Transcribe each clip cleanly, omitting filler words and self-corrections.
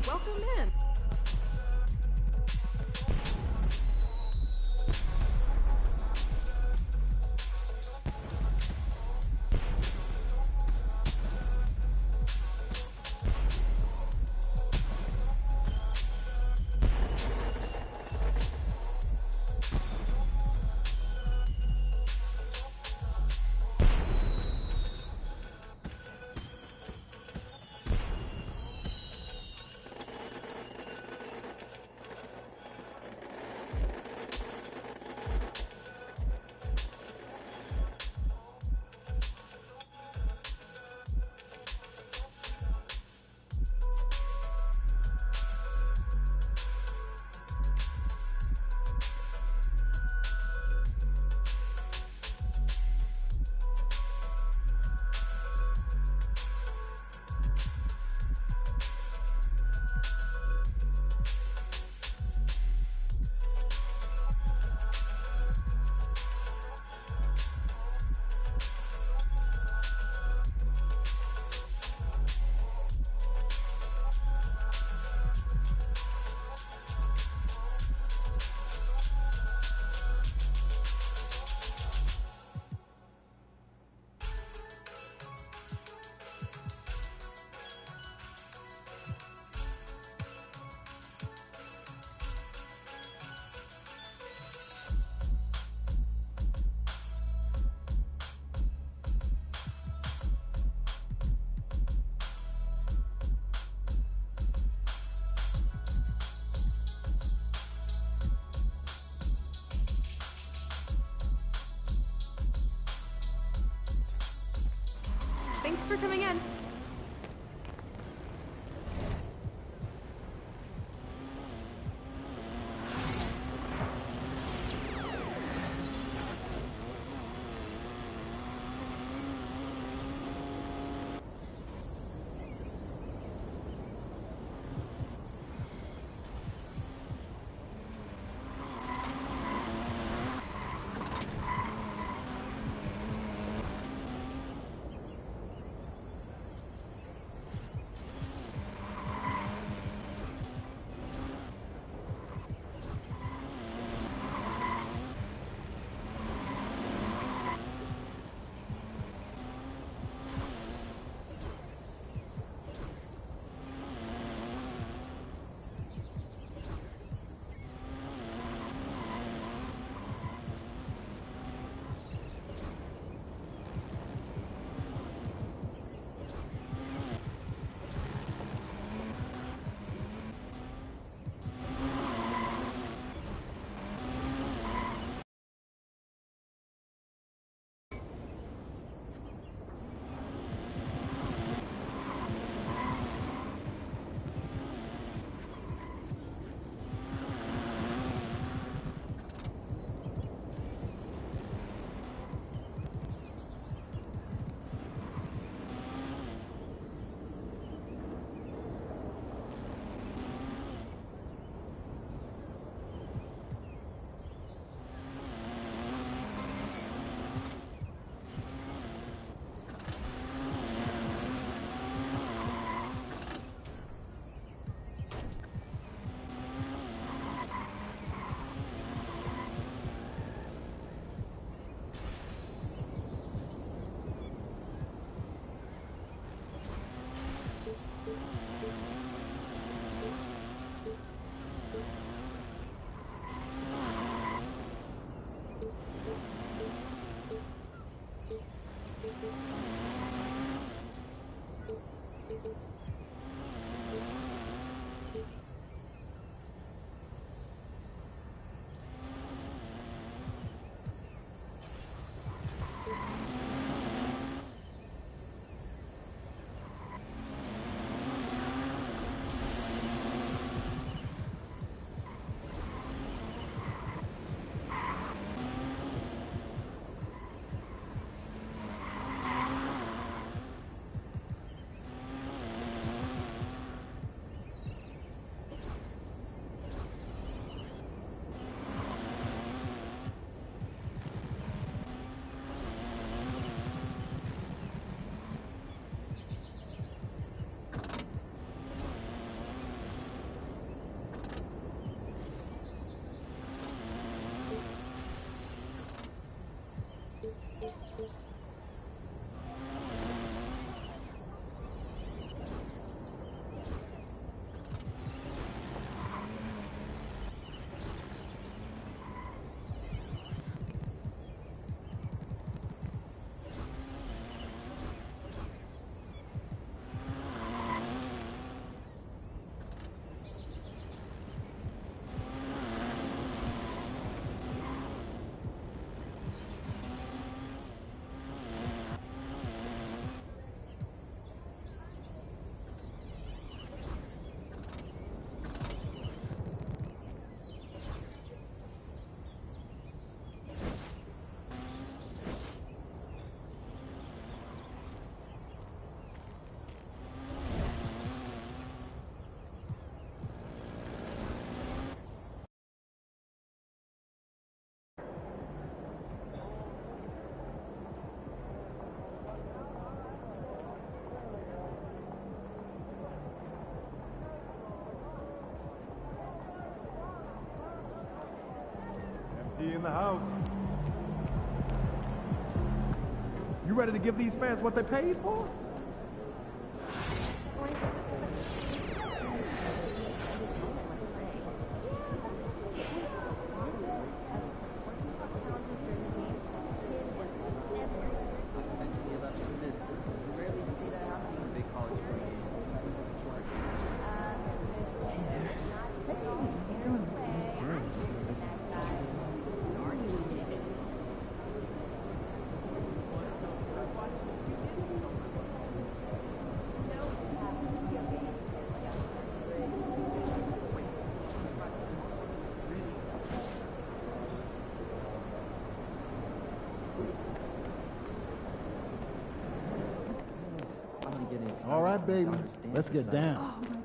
Welcome in. Thanks for coming in. In the house. You ready to give these fans what they paid for? right, baby. Let's get down. Oh, my God.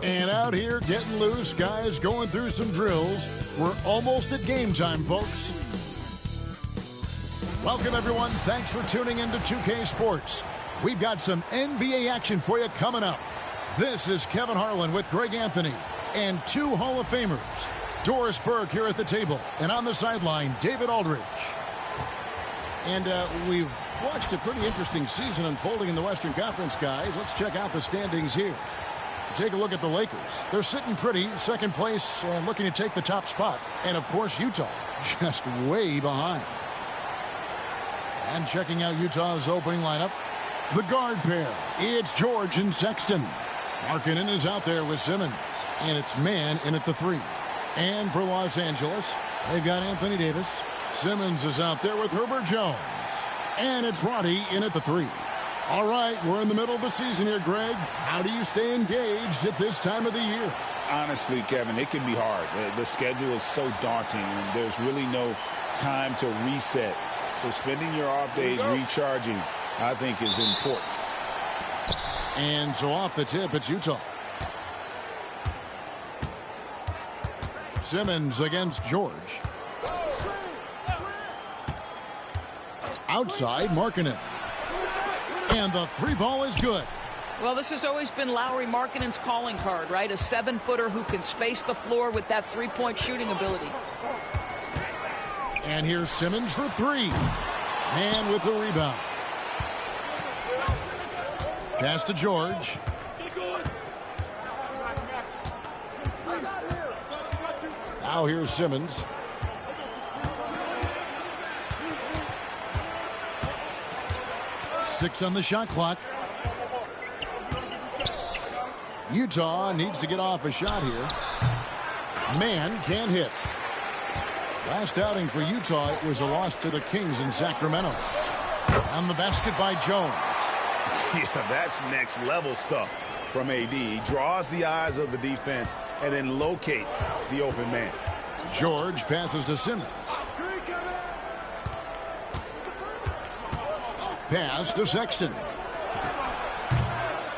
And out here getting loose, guys going through some drills. We're almost at game time, folks. Welcome, everyone. Thanks for tuning into 2K Sports. We've got some NBA action for you coming up. This is Kevin Harlan with Greg Anthony and two Hall of Famers. Doris Burke here at the table, and on the sideline, David Aldridge. And we've watched a pretty interesting season unfolding in the Western Conference, guys. Let's check out the standings here. Take a look at the Lakers. They're sitting pretty, second place, and looking to take the top spot. And, of course, Utah, just way behind. And checking out Utah's opening lineup, the guard pair. It's George and Sexton. Markkanen is out there with Simmons. And it's Mann in at the 3. And for Los Angeles, they've got Anthony Davis. Simmons is out there with Herbert Jones. And it's Roddy in at the 3. All right, we're in the middle of the season here, Greg. How do you stay engaged at this time of the year? Honestly, Kevin, it can be hard. The schedule is so daunting, and there's really no time to reset. So spending your off days recharging, I think, is important. And so off the tip, it's Utah. Simmons against George. Outside, Markkanen. And the 3 ball is good. Well, this has always been Lauri Markkanen's calling card, right? A 7-footer who can space the floor with that three-point shooting ability. And here's Simmons for 3. And with the rebound. Pass to George. Now here's Simmons. Six on the shot clock. Utah needs to get off a shot here. Mann can't hit. Last outing for Utah, it was a loss to the Kings in Sacramento. On the basket by Jones. Yeah, that's next level stuff from AD. He draws the eyes of the defense and then locates the open man. George passes to Simmons. Pass to Sexton.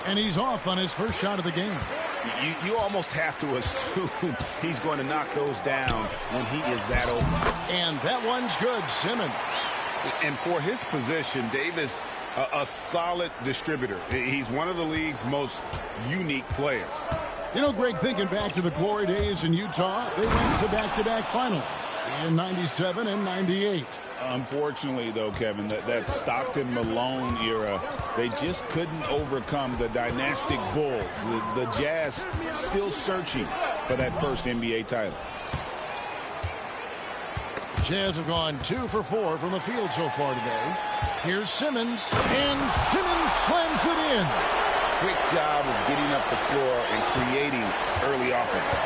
And he's off on his first shot of the game. You almost have to assume he's going to knock those down when he is that open. And that one's good, Simmons. And for his position, Davis, a solid distributor. He's one of the league's most unique players. You know, Greg, thinking back to the glory days in Utah, they went to back-to-back finals in 97 and 98. Unfortunately, though, Kevin, that Stockton-Malone era, they just couldn't overcome the dynastic Bulls. The Jazz still searching for that first NBA title. Jazz have gone 2 for 4 from the field so far today. Here's Simmons, and Simmons slams it in. Quick job of getting up the floor and creating early offense.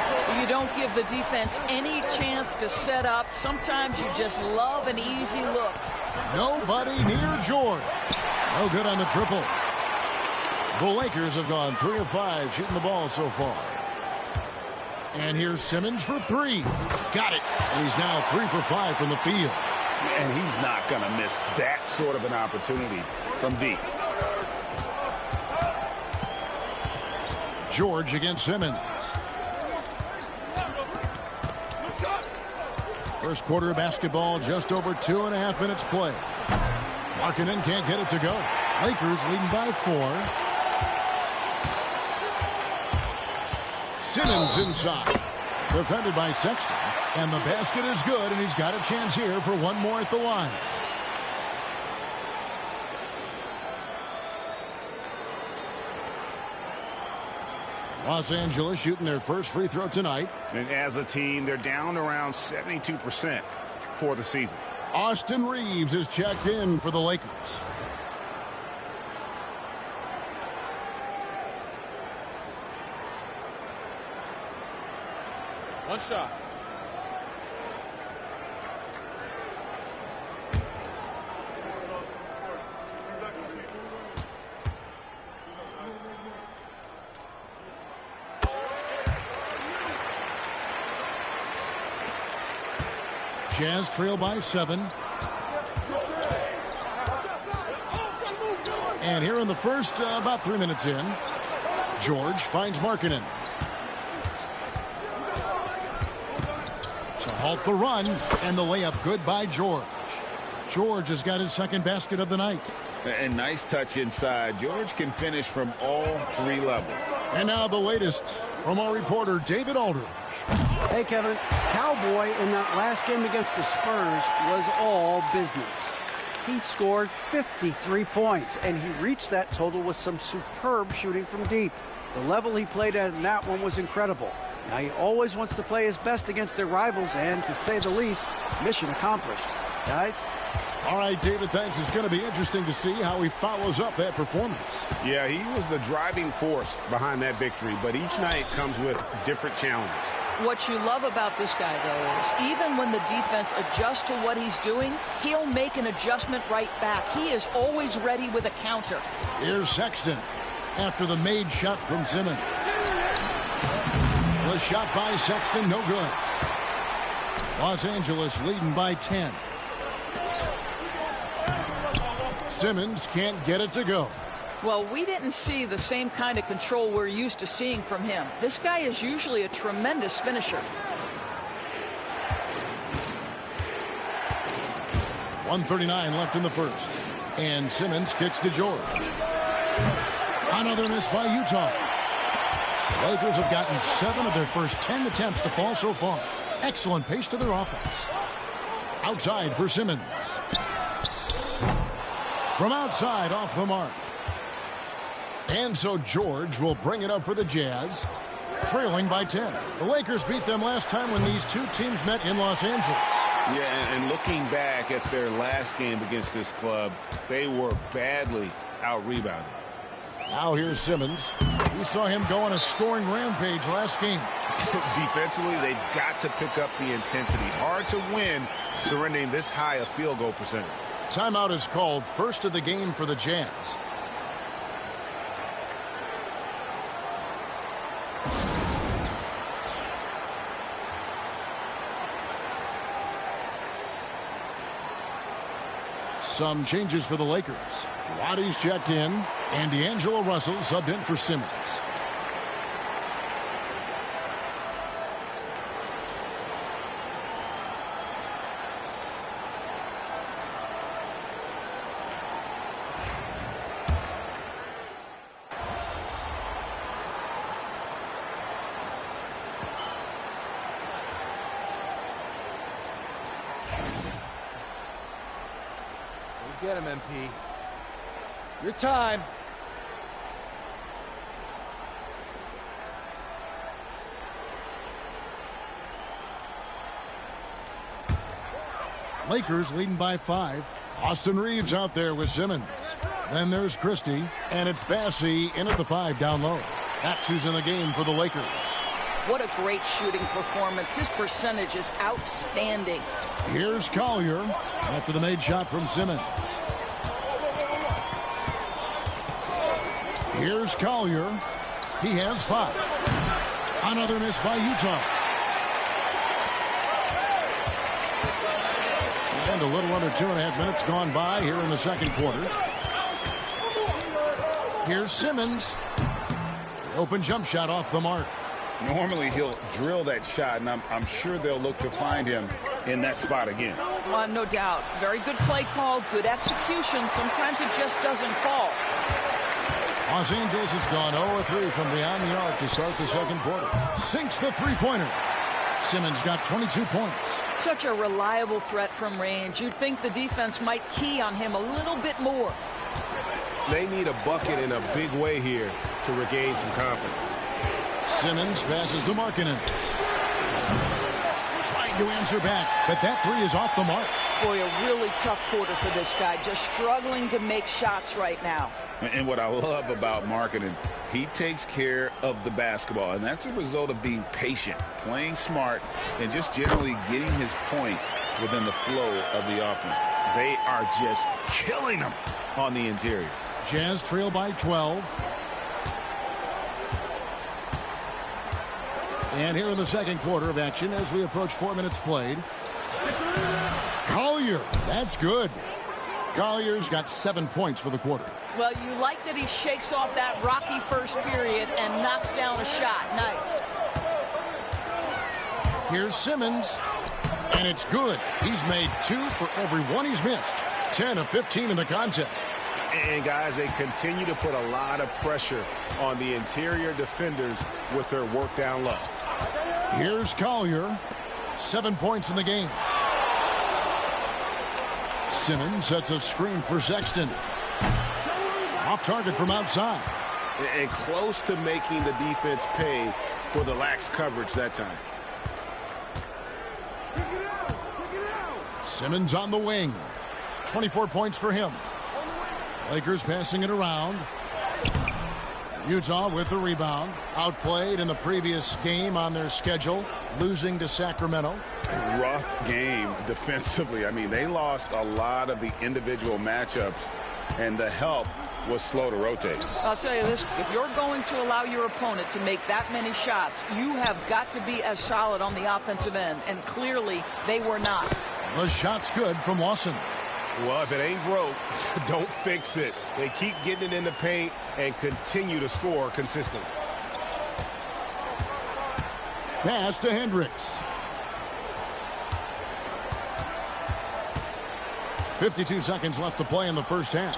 You don't give the defense any chance to set up. Sometimes you just love an easy look. Nobody near George. No good on the triple. The Lakers have gone 3 of 5 shooting the ball so far. And here's Simmons for 3. Got it. And he's now 3 for 5 from the field. And he's not going to miss that sort of an opportunity from deep. George against Simmons. First quarter of basketball, just over 2.5 minutes play. Markkanen can't get it to go. Lakers leading by 4. Simmons inside. Defended by Sexton. And the basket is good, and he's got a chance here for one more at the line. Los Angeles shooting their first free throw tonight. And as a team, they're down around 72% for the season. Austin Reeves is checked in for the Lakers. One shot. Jazz trail by 7. And here in the first, about 3 minutes in, George finds Markkanen. To halt the run, and the layup good by George. George has got his second basket of the night. And nice touch inside. George can finish from all 3 levels. And now the latest from our reporter, David Aldridge. Hey, Kevin. Cowboy in that last game against the Spurs was all business. He scored 53 points, and he reached that total with some superb shooting from deep. The level he played at in that one was incredible. Now, he always wants to play his best against their rivals, and to say the least, mission accomplished. Guys? All right, David, thanks. It's going to be interesting to see how he follows up that performance. Yeah, he was the driving force behind that victory, but each night comes with different challenges. What you love about this guy, though, is even when the defense adjusts to what he's doing, he'll make an adjustment right back. He is always ready with a counter. Here's Sexton after the made shot from Simmons. The shot by Sexton, no good. Los Angeles leading by 10. Simmons can't get it to go. Well, we didn't see the same kind of control we're used to seeing from him. This guy is usually a tremendous finisher. 1:39 left in the first. And Simmons kicks to George. Another miss by Utah. The Lakers have gotten 7 of their first 10 attempts to fall so far. Excellent pace to their offense. Outside for Simmons. From outside, off the mark. And so George will bring it up for the Jazz, trailing by 10. The Lakers beat them last time when these two teams met in Los Angeles. Yeah, and looking back at their last game against this club, they were badly out-rebounded. Now here's Simmons. We saw him go on a scoring rampage last game. Defensively, they've got to pick up the intensity. Hard to win surrendering this high a field goal percentage. Timeout is called, first of the game for the Jazz. Some changes for the Lakers. Waddy's checked in, and D'Angelo Russell subbed in for Simmons. Get him, MP. Your time. Lakers leading by 5. Austin Reeves out there with Simmons. Then there's Christie, and it's Bassey in at the 5 down low. That's who's in the game for the Lakers. What a great shooting performance. His percentage is outstanding. Here's Collier after the made shot from Simmons. Here's Collier. He has 5. Another miss by Utah. And a little under 2.5 minutes gone by here in the second quarter. Here's Simmons. The open jump shot off the mark. Normally he'll drill that shot, and I'm sure they'll look to find him in that spot again. No doubt. Very good play call, good execution. Sometimes it just doesn't fall. Los Angeles has gone 0-3 from beyond the arc to start the second quarter. Sinks the three-pointer. Simmons got 22 points. Such a reliable threat from range. You'd think the defense might key on him a little bit more. They need a bucket in a big way here to regain some confidence. Simmons passes to Markkanen. Trying to answer back, but that three is off the mark. Boy, a really tough quarter for this guy. Just struggling to make shots right now. And what I love about Markkanen, he takes care of the basketball, and that's a result of being patient, playing smart, and just generally getting his points within the flow of the offense. They are just killing him on the interior. Jazz trail by 12. And here in the second quarter of action as we approach 4 minutes played. Collier, that's good. Collier's got 7 points for the quarter. Well, you like that he shakes off that rocky first period and knocks down a shot. Nice. Here's Simmons, and it's good. He's made 2 for every one he's missed. 10 of 15 in the contest. And, guys, they continue to put a lot of pressure on the interior defenders with their work down low. Here's Collier. 7 points in the game. Simmons sets a screen for Sexton. Off target from outside. And close to making the defense pay for the lax coverage that time. Simmons on the wing. 24 points for him. Lakers passing it around. Utah with the rebound. Outplayed in the previous game on their schedule, losing to Sacramento. A rough game defensively. I mean, they lost a lot of the individual matchups, and the help was slow to rotate. I'll tell you this, if you're going to allow your opponent to make that many shots, you have got to be as solid on the offensive end, and clearly they were not. The shot's good from Lawson. Well, if it ain't broke, don't fix it. They keep getting it in the paint and continue to score consistently. Pass to Hendricks. 52 seconds left to play in the first half.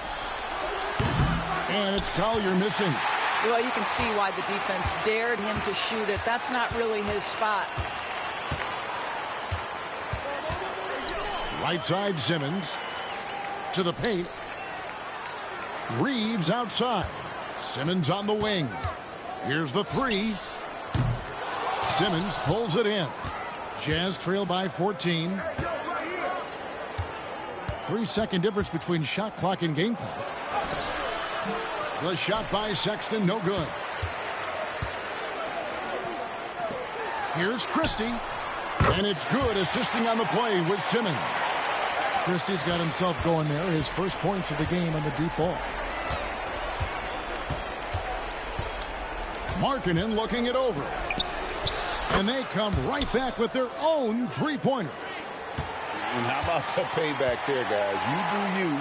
And it's Collier missing. Well, you can see why the defense dared him to shoot it. That's not really his spot. Right side Simmons. To the paint. Reeves outside. Simmons on the wing. Here's the three. Simmons pulls it in. Jazz trail by 14. 3-second difference between shot clock and game clock. The shot by Sexton, no good. Here's Christie. And it's good, assisting on the play with Simmons. Christie's got himself going there. His first points of the game on the deep ball. Markkanen looking it over. And they come right back with their own three-pointer. And how about the payback there, guys? You do you,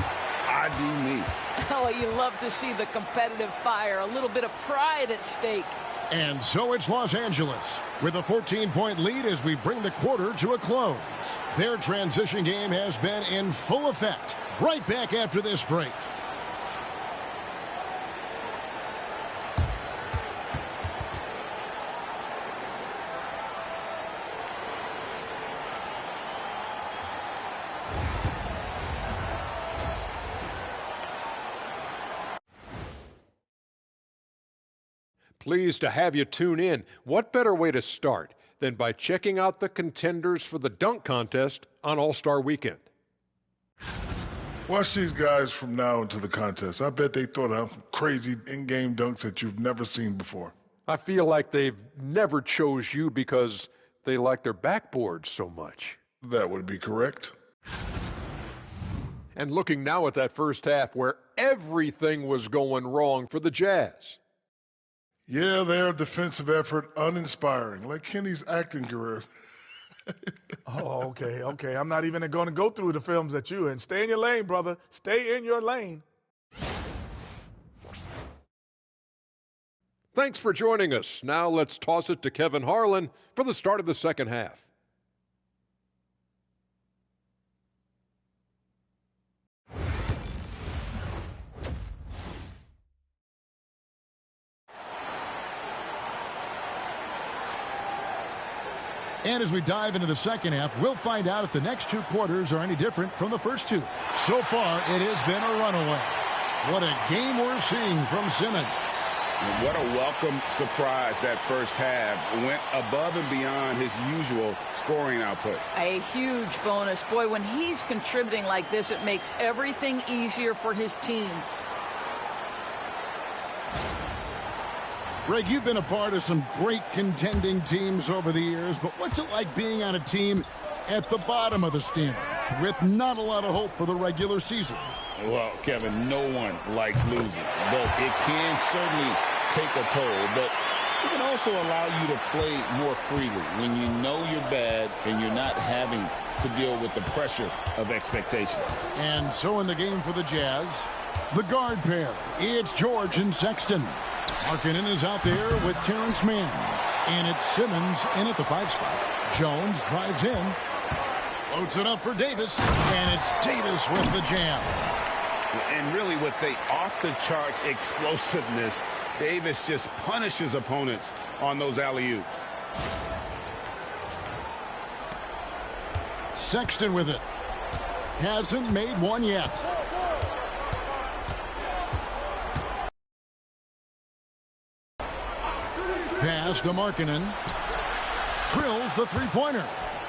I do me. Oh, you love to see the competitive fire, a little bit of pride at stake. And so it's Los Angeles with a 14-point lead as we bring the quarter to a close. Their transition game has been in full effect. Right back after this break. Pleased to have you tune in. What better way to start than by checking out the contenders for the dunk contest on All-Star Weekend? Watch these guys from now into the contest. I bet they throw down some crazy in-game dunks that you've never seen before. I feel like they've never chose you because they like their backboards so much. That would be correct. And looking now at that first half where everything was going wrong for the Jazz. Yeah, their defensive effort uninspiring, like Kenny's acting career. Oh, okay. I'm not even going to go through the films that you in. Stay in your lane, brother. Stay in your lane. Thanks for joining us. Now let's toss it to Kevin Harlan for the start of the second half. And as we dive into the second half, we'll find out if the next two quarters are any different from the first two. So far, it has been a runaway. What a game we're seeing from Simmons. And what a welcome surprise that first half. Went above and beyond his usual scoring output. A huge bonus. Boy, when he's contributing like this, it makes everything easier for his team. Greg, you've been a part of some great contending teams over the years, but what's it like being on a team at the bottom of the standings with not a lot of hope for the regular season? Well, Kevin, no one likes losing, but it can certainly take a toll. But it can also allow you to play more freely when you know you're bad and you're not having to deal with the pressure of expectations. And so in the game for the Jazz, the guard pair, it's George and Sexton. Markkanen is out there with Terrence Mann. And it's Simmons in at the 5 spot. Jones drives in. Floats it up for Davis. And it's Davis with the jam. And really with the off-the-charts explosiveness, Davis just punishes opponents on those alley-oops. Sexton with it. Hasn't made one yet. Pass to Markkanen. Drills the three-pointer.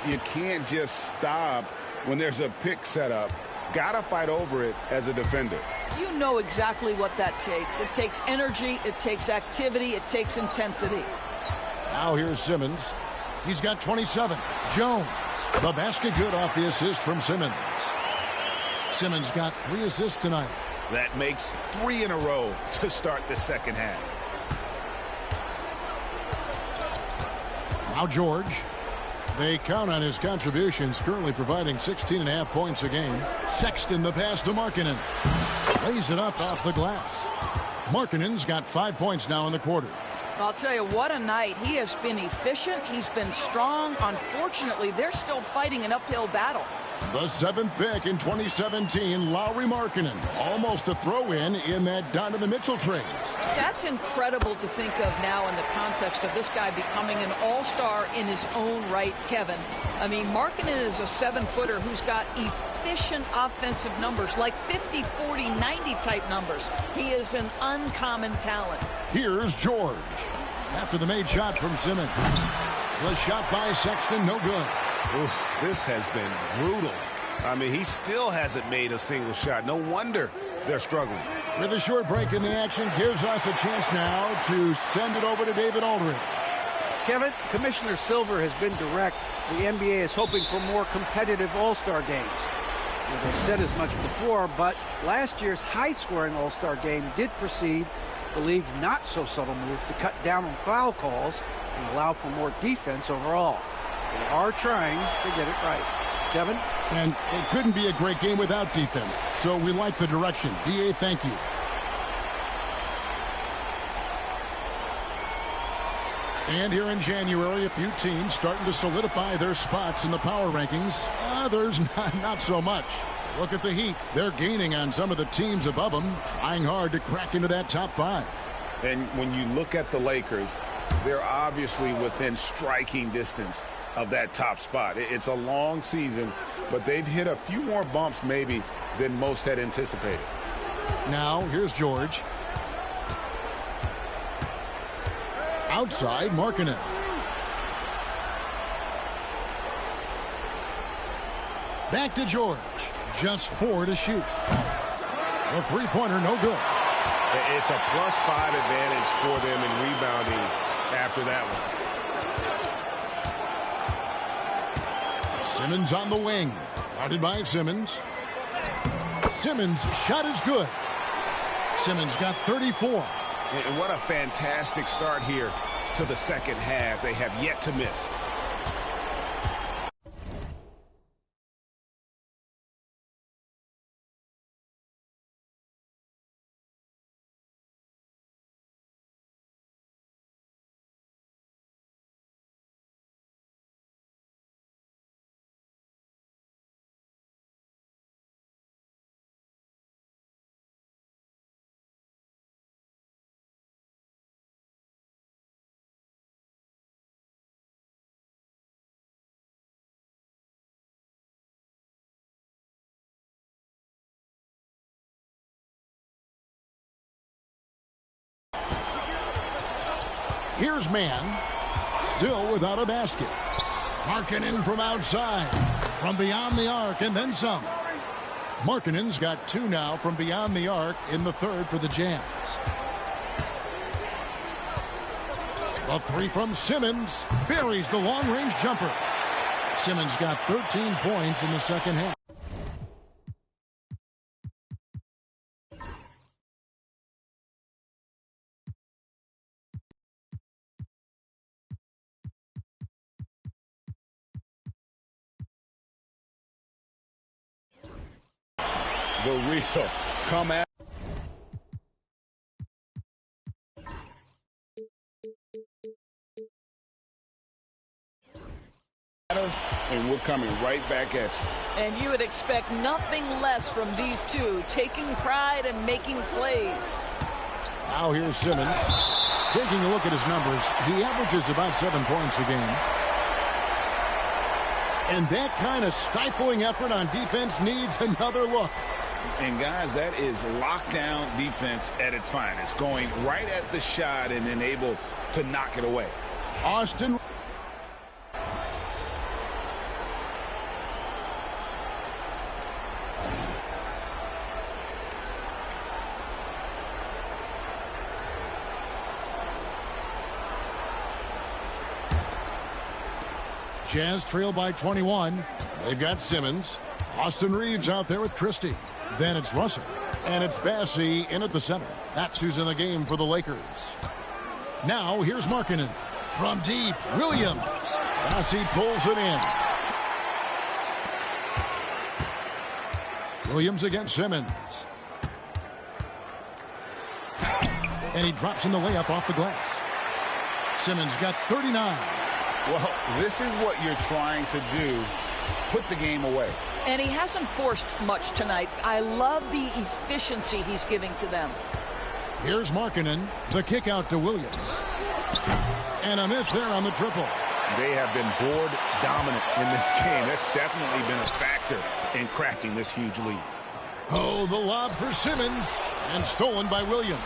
You can't just stop when there's a pick set up. Gotta fight over it as a defender. You know exactly what that takes. It takes energy, it takes activity, it takes intensity. Now here's Simmons. He's got 27. Jones, the basket good off the assist from Simmons. Simmons got 3 assists tonight. That makes 3 in a row to start the second half. Now George. They count on his contributions, currently providing 16.5 points a game. Sexton the pass to Markkanen. Lays it up off the glass. Markkanen's got 5 points now in the quarter. I'll tell you, what a night. He has been efficient. He's been strong. Unfortunately, they're still fighting an uphill battle. The 7th pick in 2017, Lauri Markkanen. Almost a throw-in that Donovan Mitchell trade. That's incredible to think of now in the context of this guy becoming an all-star in his own right, Kevin. I mean, Markkanen is a 7-footer who's got efficient offensive numbers, like 50, 40, 90 type numbers. He is an uncommon talent. Here's George. After the made shot from Simmons. The shot by Sexton, no good. Oof, this has been brutal. I mean, he still hasn't made a single shot. No wonder they're struggling. With a short break in the action, gives us a chance now to send it over to David Aldridge. Kevin, Commissioner Silver has been direct. The NBA is hoping for more competitive All-Star games. They've said as much before, but last year's high-scoring All-Star game did precede the league's not-so-subtle move to cut down on foul calls and allow for more defense overall. They are trying to get it right. Kevin? And it couldn't be a great game without defense, so we like the direction. DA, thank you. And here in January, a few teams starting to solidify their spots in the power rankings. Others, not so much. Look at the Heat. They're gaining on some of the teams above them, trying hard to crack into that top 5. And when you look at the Lakers, they're obviously within striking distance of that top spot. It's a long season, but they've hit a few more bumps maybe than most had anticipated. Now, here's George. Outside, Markkanen. Back to George. Just 4 to shoot. The three-pointer, no good. It's a +5 advantage for them in rebounding after that one. Simmons on the wing. Guarded by Simmons. Simmons' shot is good. Simmons got 34. And what a fantastic start here to the second half. They have yet to miss. Here's Mann. Still without a basket. Markkanen from outside. From beyond the arc and then some. Markkanen's got 2 now from beyond the arc in the third for the Jazz. A 3 from Simmons. Buries the long-range jumper. Simmons got 13 points in the second half. The real come at. Us, and we're coming right back at you. And you would expect nothing less from these two, taking pride and making plays. Now here's Simmons. Taking a look at his numbers, he averages about 7 points a game. And that kind of stifling effort on defense needs another look. And guys, that is lockdown defense at its finest, going right at the shot and then able to knock it away. Austin. Jazz trail by 21. They've got Simmons. Austin Reeves out there with Christie. Then it's Russell. And it's Bassey in at the center. That's who's in the game for the Lakers. Now here's Markkanen. From deep, Williams. Bassey pulls it in. Williams against Simmons. And he drops in the layup off the glass. Simmons got 39. Well, this is what you're trying to do. Put the game away. And he hasn't forced much tonight. I love the efficiency he's giving to them. Here's Markkanen. The kick out to Williams. And a miss there on the triple. They have been board dominant in this game. That's definitely been a factor in crafting this huge lead. Oh, the lob for Simmons. And stolen by Williams.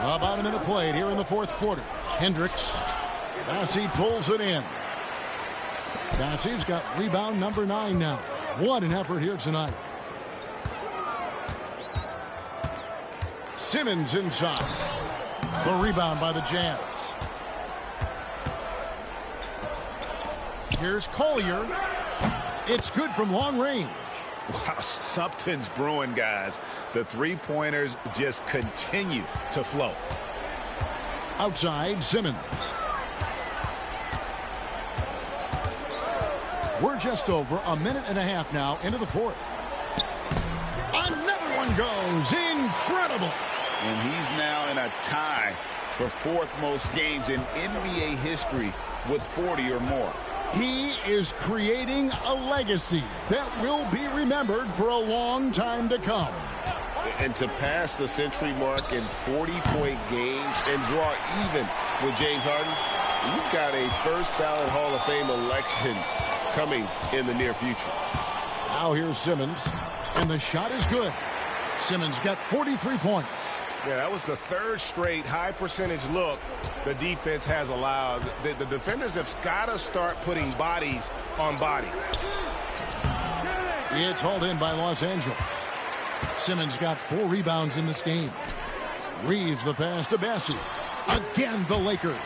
About a minute played here in the fourth quarter. Hendricks. Bassey pulls it in. Bassey's got rebound number 9 now. What an effort here tonight. Simmons inside. The rebound by the Jazz. Here's Collier. It's good from long range. Wow, something's brewing, guys. The three-pointers just continue to flow. Outside, Simmons. We're just over a minute and a half now into the fourth. Another one goes. Incredible. And he's now in a tie for fourth most games in NBA history with 40 or more. He is creating a legacy that will be remembered for a long time to come. And to pass the century mark in 40-point games and draw even with James Harden, you've got a first ballot Hall of Fame election coming in the near future. Now here's Simmons, and the shot is good. Simmons got 43 points. Yeah, that was the third straight high percentage look the defense has allowed. The defenders have got to start putting bodies on bodies. It's hauled in by Los Angeles. Simmons got 4 rebounds in this game. Reeves the pass to Bassey. Again, the Lakers.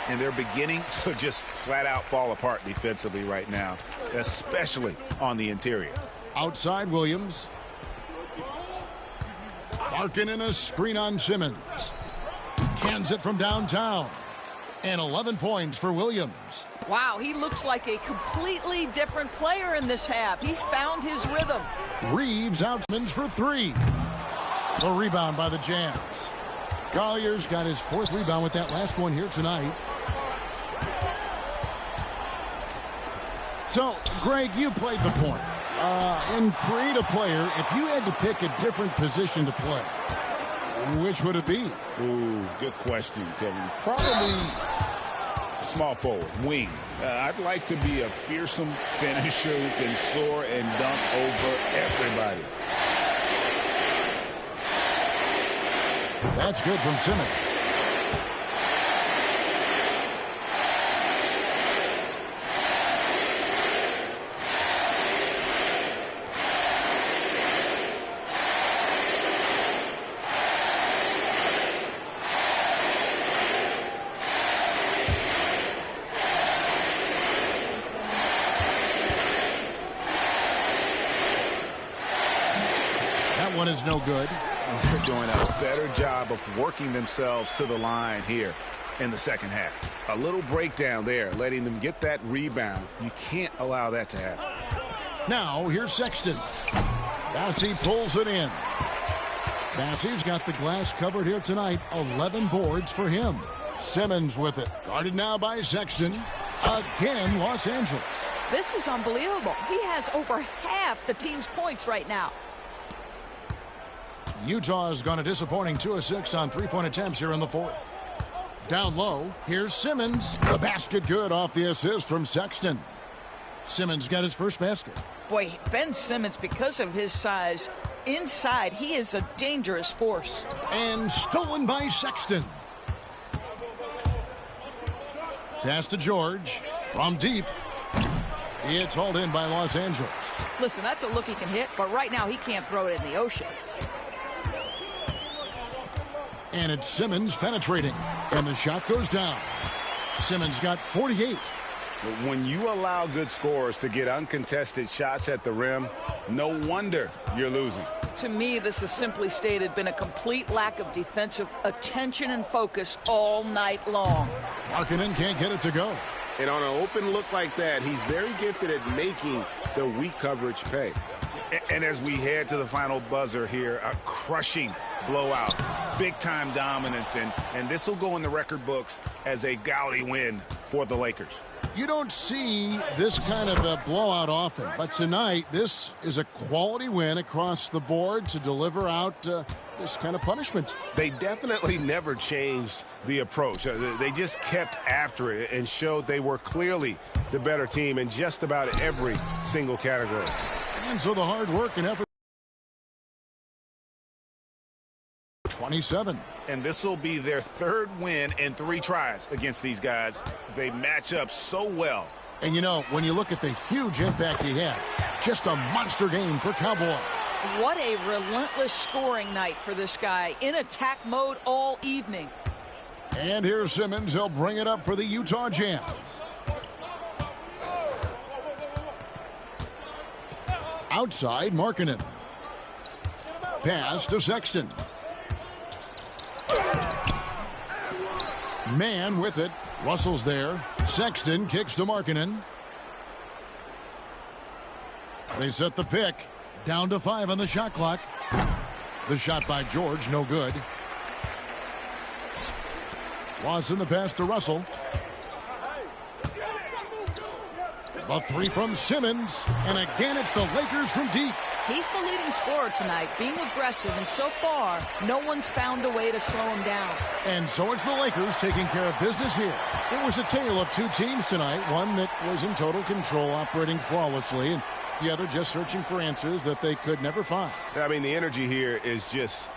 And they're beginning to just flat out fall apart defensively right now, especially on the interior. Outside Williams. Markkanen a screen on Simmons. Cans it from downtown. And 11 points for Williams. Wow, he looks like a completely different player in this half. He's found his rhythm. Reeves out Simmons for 3. The rebound by the Jazz. Collier's got his 4th rebound with that last one here tonight. So, Greg, you played the point. In create a player, if you had to pick a different position to play, which would it be? Ooh, good question, Kevin. Probably small forward, wing. I'd like to be a fearsome finisher who can soar and dunk over everybody. That's good from Simmons. That one is no good. They're doing a better job of working themselves to the line here in the second half. A little breakdown there, letting them get that rebound. You can't allow that to happen. Now, here's Sexton. Bassey pulls it in. Bassey's got the glass covered here tonight. 11 boards for him. Simmons with it. Guarded now by Sexton. Again, Los Angeles. This is unbelievable. He has over half the team's points right now. Utah's gone a disappointing 2 of 6 on three-point attempts here in the fourth. Down low, here's Simmons. The basket good off the assist from Sexton. Simmons got his first basket. Boy, Ben Simmons, because of his size, inside, he is a dangerous force. And stolen by Sexton. Pass to George. From deep. It's hauled in by Los Angeles. Listen, that's a look he can hit, but right now he can't throw it in the ocean. And it's Simmons penetrating. And the shot goes down. Simmons got 48. When you allow good scorers to get uncontested shots at the rim, no wonder you're losing. To me, this has simply stated been a complete lack of defensive attention and focus all night long. Markkanen can't get it to go. And on an open look like that, he's very gifted at making the weak coverage pay. And as we head to the final buzzer here, a crushing blowout, big-time dominance, and this will go in the record books as a gaudy win for the Lakers. You don't see this kind of a blowout often, but tonight this is a quality win across the board to deliver out this kind of punishment. They definitely never changed the approach. They just kept after it and showed they were clearly the better team in just about every single category. And so the hard work and effort. 27. And this will be their third win in 3 tries against these guys. They match up so well. And you know, when you look at the huge impact he had, just a monster game for Cowboy. What a relentless scoring night for this guy. In attack mode all evening. And here's Simmons. He'll bring it up for the Utah Jazz. Outside, Markkanen. Pass to Sexton. Man with it. Russell's there. Sexton kicks to Markkanen. They set the pick. Down to 5 on the shot clock. The shot by George, no good. Watson the pass to Russell. A 3 from Simmons. And again, it's the Lakers from deep. He's the leading scorer tonight, being aggressive, and so far, no one's found a way to slow him down. And so it's the Lakers taking care of business here. It was a tale of 2 teams tonight, one that was in total control, operating flawlessly, and the other just searching for answers that they could never find. I mean, the energy here is just